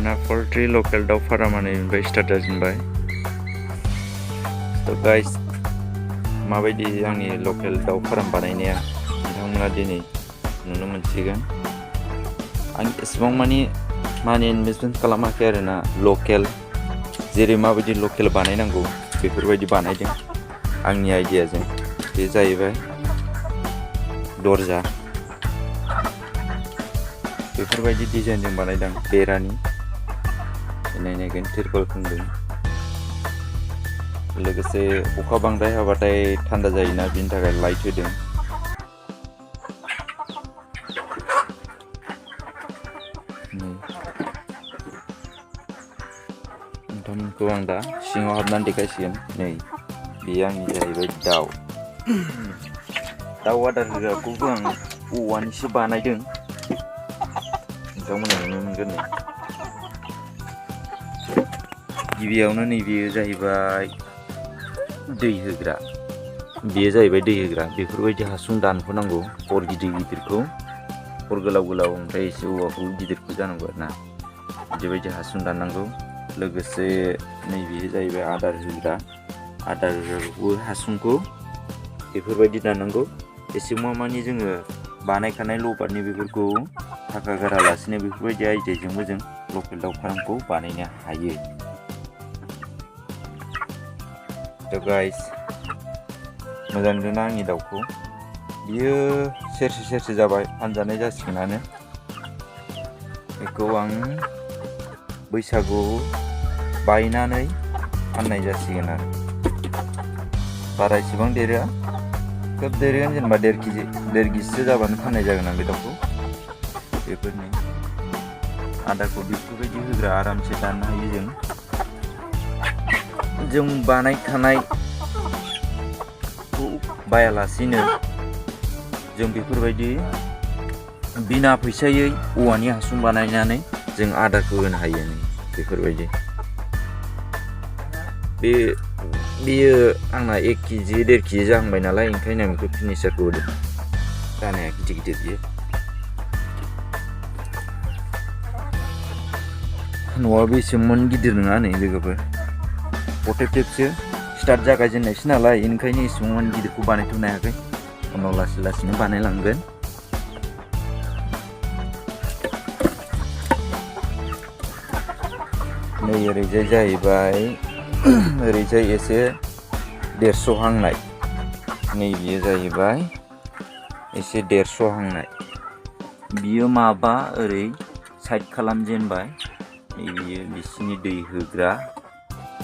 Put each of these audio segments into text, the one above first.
जोंना पोल्ट्री लकेल दाउ फार्मानिफ्राय स्टार्ट जाजेनबाय। थ' गाइस माबायदि आंनि लकेल दाउ फार्म बानायनाया नोंथांमोना दिनै नुनो मोनसिगोन। आं एसेबां मानि इनभेस्टमेन्ट खालामाखै आरोना, लकेल जेरै माबायदि लकेल बानायनांगौ बेफोरबायदि बानायदों आंनि आइडियाजों। बे जाहैबाय दरजा, बेफोरबायदि डिजाइनजों बानायदों। बेरानि नायनायगोन तिरपाल खोंदों, लोगोसे अखा बांद्राय हाबाथाय थान्दा जायोना, बिनि थाखाय लाइट होदों। नोंथांमोनखौ आं दा सिङाव हाबनानै देखायसिगोन। नै बेयो आंनि जाहैबाय दाउ आदार होग्राखौबो आं औवानिसो बानायदों, नोंथांमोना नुनो मोनगोन। नै गिबियावनो नैबेयो जाहैबाय दै होग्रा, बेफोरबायदि हासुं दानख'नांगौ। हर गिदिर गिदिरखौ, हर गोलाव गोलाव, ओमफ्राय एसे औवाखौ गिदिरखौ जानांगौ आरोना, बिदिबायदि हासुं दाननांगौ। लोगोसे नैबेयो जाहैबाय आदार होग्राखौबो हासुंखौ बेफोरबायदि दाननांगौ। एसेबां मानि जोङो बानायखानाय लबारनि बेफोरखौ थाखा गारालासिनो बेफोरबायदि आइडियाजोंबो जों लकेल दाउ फार्मखौ बानायनो हायो। थ' गाइस मोजां नुदोंना आंनि दाउखौ? बियो सेरसे जाबाय, फानजानाय जासिगोनानो। बेखौ आं बैसागु बायनानै फाननाय जासिगोन आरो। बारा इसेबां देरा, खोब देरगोन, जेनेबा 1.5 केजिसो जाबानो फाननाय जागोन आं बे दाउखौ। बेफोरनि आदारखौ बेफोरबायदि होग्रा आरामसे दाननो हायो जों बानायखानायखौ बायालासिनो जों बेफोरबायदि बिना फैसायै औवानि हासुं बानायनानै जों आदारखौ होनो हायो। बेफोरबायदि बेयो आंना 1 केजि 1.5 केजि जाहांबाय नालाय, ओंखायनो आं बेखौ फिनिसारखौ होदों। दानाया गिदिर बियो। न'आबो एसेबां गिदिर नङा नै लोगोफोर, खेबसे स्टार्ट जागायजेननायसो नालाय, ओंखायनो एसेबां गिदिरखौ बानायथ'नो हायाखै। उनाव लासै लासैनो बानायलांगोन। नै ओरैजाय जाहैबाय, ओरैजाय एसे देरस'हांनाय, नैबेयो जाहैबाय एसे देरस'हांनाय। बियो माबा ओरै साइड खालामजेनबाय। नैबेयो बिसिनि दै होग्रा,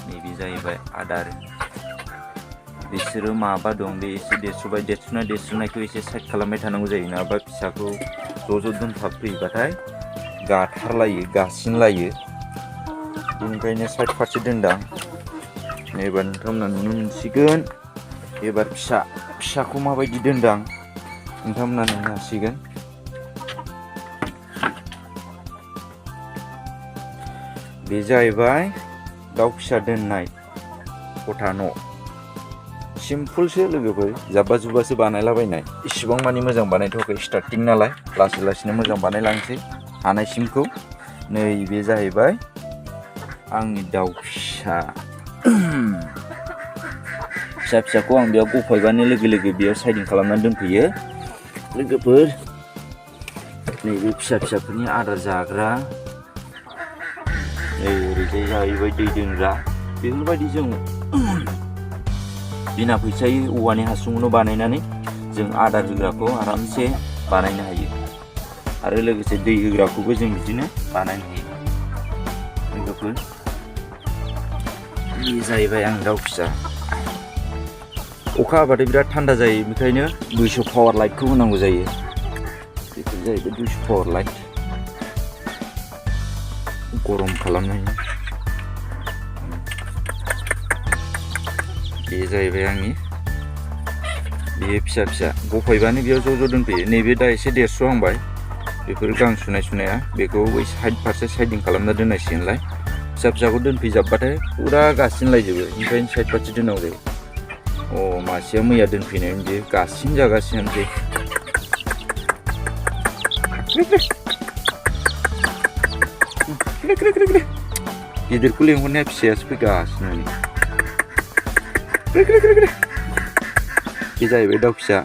नैबे जाहैबाय आदार। बिसोरो माबा दं, बे एसे देरस'नायखौ एसे साइड खालामबाय थानांगौ जायो, नङाबा फिसाखौ ज' दोनफाबफैबाथाय गासिनलायो। बेनिखायनो साइड फारसे दोनदां। एबार नोंथांमोना नुनो मोनसिगोन। एबार फिसाखौ माबायदि दोनदां नोंथांमोना नुनो हासिगोन। बे जाहैबाय दाउ फिसा दोननाय खथा न'। सिम्पोलसो लोगोफोर, जाब्बा जुब्बासो बानायलाबायनाय, इसिबां मानि मोजां बानायथ'वाखै, स्टार्टिं नालाय, लासै लासैनो मोजां बानायलांसै हानायसिमखौ। नै बे जाहैबाय आंनि दाउ फिसाखौ आं बेयाव गफायबानो लोगो लोगो बेयाव साइडिं खालामनानै दोनफैयो लोगोफोर। नैबे फिसाफोरनि आदार जाग्रा, नै ओरैजाय जाहैबाय दै दोनग्रा। बेफोरबायदि जों बिना फैसायै औवानि हासुंखौनो बानायनानै जों आदार होग्राखौ आरामसे बानायनो हायो। आरो लोगोसे दै होग्राखौबो जों बिदिनो बानायनो हायो लोगोफोर। बे जाहैबाय आं दाउ फिसा। अखा हाबाथाय बिराद थान्दा जायो, बेखायनो 200 पावार लाइटखौ होनांगौ जायो। बेफोर जाहैबाय 200 पावार लाइट, गरम खालामनायनि। बे जाहैबाय आंनि, बेयो फिसा गफायबानो बेयाव ज' दोनफैयो। नैबे दा एसे देरस'हांबाय, बेफोर गां सुनाया, बेखौ बै साइड फारसे साइडिं खालामना दोननांसिगोनलाय। फिसाखौ दोनफैजाबबाथाय फुरा गासिनलायजोबो, ओंखायनो साइड फारसे दोननांगौ जायो। मासेया मैया दोनफैनाय, बियो गासिन जागासिनोसै। गिदिरखौ लेंहरनाया फिसायासो फैगासिनो नै बे जाहैबाय दाउ फिसा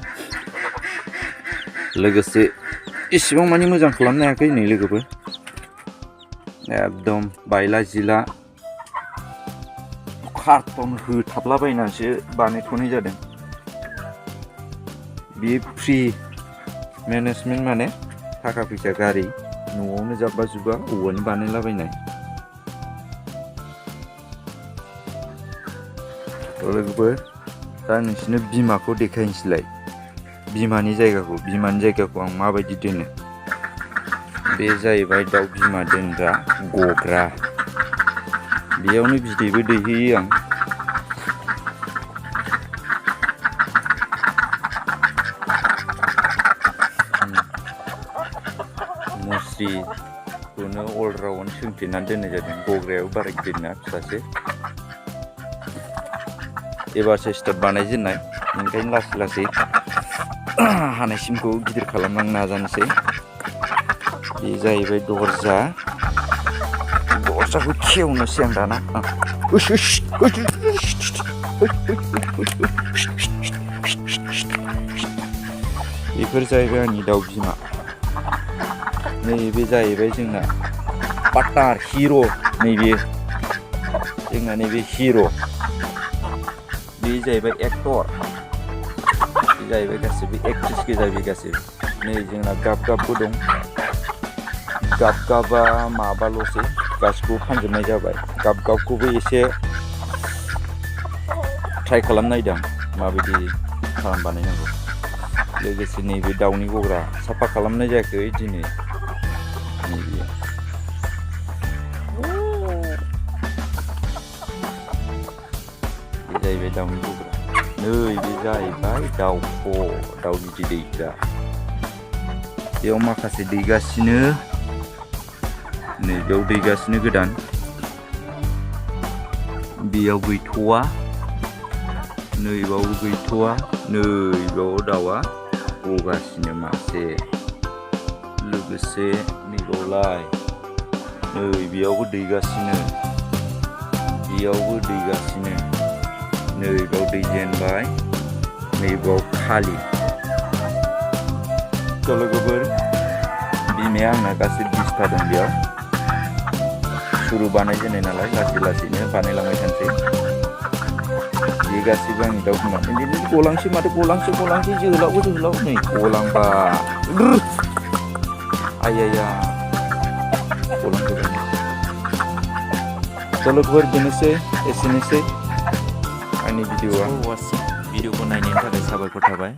लोगोसे इसेबां मानि मोजां खालामनो हायाखै नै लोगोफोर एकदम बायला जिला कार्टन होथाबलाबायनानैसो बानायथ'नाय जादों बे फ्रि मेनेजमेन्ट माने थाखा फैसा गारि न'आवनो जाब्बा जुब्बा औवानि बानायलाबायनाय लोगोफोर दा नोंसिनो बिमाखौ देखायनोसैलाय बिमानि जायगाखौ आं माबायदि दोनो बे जाहैबाय दाउ बिमा दोनग्रा गग्रा बेयावनो बिदैबो दैहोयो आं मुस्रिखौनो अलराउन्ड सोंथेनानै दोननाय जादों गग्रायाव बारा गिदिर नङा फिसासो एबारसो स्टार्ट बानायजेननाय ओंखायनो लासै लासै हानायसिमखौ गिदिर खालामलांनो नाजानोसै बे जाहैबाय दरजाखौ खेवनोसै आं दाना बेफोर जाहैबाय आंनि दाउ बिमा नैबे जाहैबाय जोंना पार्टनार हिर' नैबे जोंना नैबे हिर' बे जाहैबाय एक्टर बे जाहैबाय गासैबो एक्ट्रिस गोजा बे गासैबो नै जोंना गाबबो दं गाबा माबाल'सै गासिखौबो फानजोबनाय जाबाय गाबखौबो एसे ट्राइ खालामनायदों माबायदि बानायनांगौ लोगोसे नैबे दाउनि गग्रा साफा खालामनाय जायाखै दिनै नैबे जाहैबाय दाउनि गग्रा नैबे जाहैबाय दाउ बिदै दैग्रा बेयाव माखासे दैगासिनो नैबेयाव दैगासिनो गोदान बेयाव गैथ'वा नैबावबो गैथ'वा नैबाव दाउआ गगासिनो मासे लोगोसे नैबावलाय नैबेयावबो दैगासिनो बेयावबो दैगासिनो नैबाव दैजेनबाय नैबाव खालि लोगोफोर बिमाया आंना गासै 20टा दं बेयाव सुरु बानायजेननाय नालाय लासै लासैनो बानायलांबाय थानोसै बे गासैबो आंनि दाउ बिमा बिदिनो गलांसै माथो गलांसै जोलाव नै गलांबा आइया गलांजोबबाय लोगोफोर बेनोसै एसेनोसै आंनि भिडिअ'खौ नायनायनि थाखाय साबायखर थाबाय